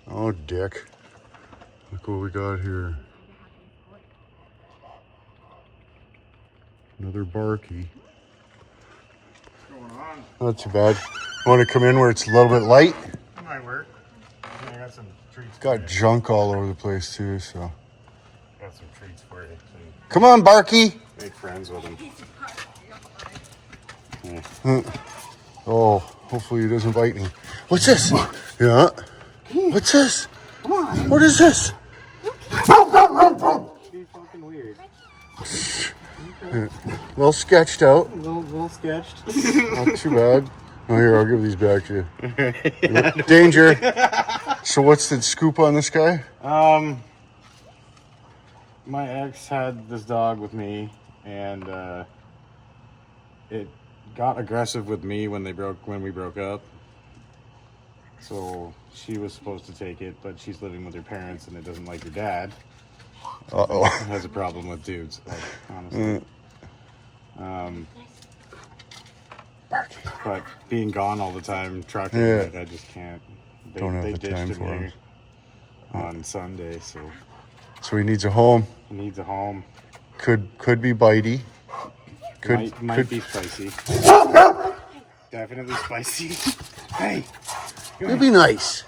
Oh, dick. Look what we got here. Another barky. What's going on? Not too bad. Want to come in where it's a little bit light? That might work. I got some treats. Got junk all over the place too, so. Got some treats for you. So you Come on, Barky. make friends with him. Oh, hopefully he doesn't bite me. What's this? Yeah. What's this? Come on. What is this? Be fucking weird. Well sketched out. A little sketched. Not too bad. Oh, here, I'll give these back to you. Danger. So what's the scoop on this guy? My ex had this dog with me, and it got aggressive with me when we broke up. So she was supposed to take it, but she's living with her parents, and it doesn't like her dad. Uh-oh. It has a problem with dudes, like, honestly. But being gone all the time, trucking, Yeah. like, I just can't. Don't have they the ditched time him for here him. on Sunday, so So he needs a home. he needs a home. Could be bitey. Might be spicy. Definitely spicy. Hey, It'd be nice.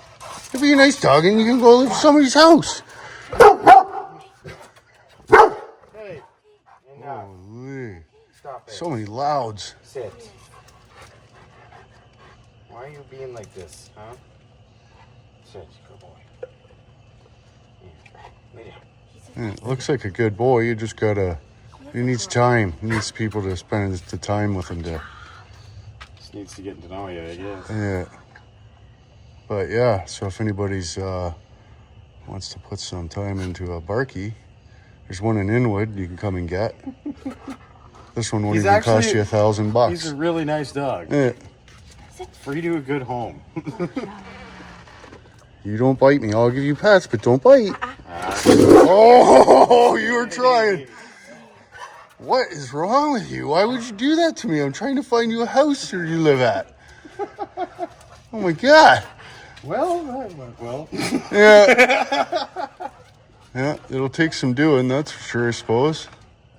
It'd be a nice dog, and you can go live at somebody's house. hey, enough. Holy. Stop it. So many louds. Sit. Why are you being like this, huh? Sit, good boy. Lay down. Yeah, it looks like a good boy. You just gotta. He needs time. He needs people to spend the time with him to. Just needs to get to know you, I guess. Yeah. But yeah, so if anybody's wants to put some time into a barky, there's one in Inwood you can come and get. This one won't He's even cost actually- you $1,000. He's a really nice dog. Yeah. Free to a good home. You don't bite me. I'll give you pets, but don't bite. Oh, you were trying. What is wrong with you? Why would you do that to me? I'm trying to find you a house where you live at. Oh my God. Well, that went well. Yeah. Yeah, it'll take some doing, that's for sure, I suppose.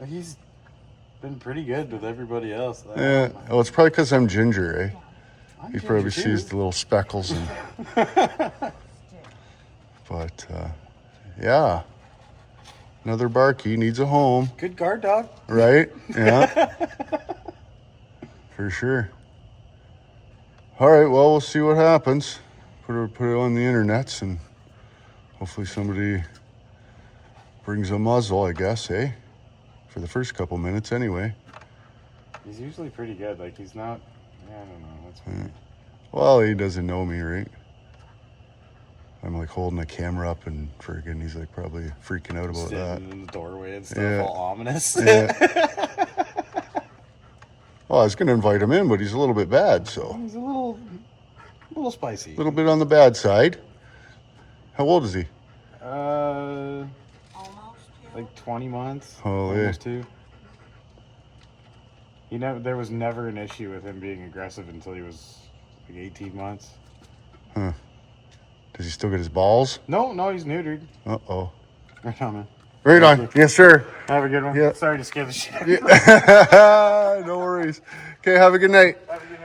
He's been pretty good with everybody else. Yeah. Oh, it's probably because I'm ginger, eh? I'm He ginger probably too. sees the little speckles. And... But, yeah. Another barky needs a home, Good guard dog. right? Yeah. For sure. All right, well, we'll see what happens. Put it on the internets, and hopefully somebody brings a muzzle, I guess, eh? For the first couple minutes, anyway. He's usually pretty good. Like, he's not. Yeah, I don't know. That's weird. Well, he doesn't know me, right? I'm like holding the camera up, and friggin' he's like probably freaking out about that. Standing in the doorway and stuff, Yeah. all ominous. Yeah. Well, I was gonna invite him in, but he's a little bit bad, so He's a little spicy. a little bit on the bad side. How old is he? Like 20 months. Oh, yeah. Almost 2. There was never an issue with him being aggressive until he was like 18 months. Huh. Does he still get his balls? No, he's neutered. Uh-oh. Right on, man. Right on. Yes, sir. Have a good one. Yeah. Sorry to scare the shit out of Yeah. No worries. Okay, have a good night. Have a good night.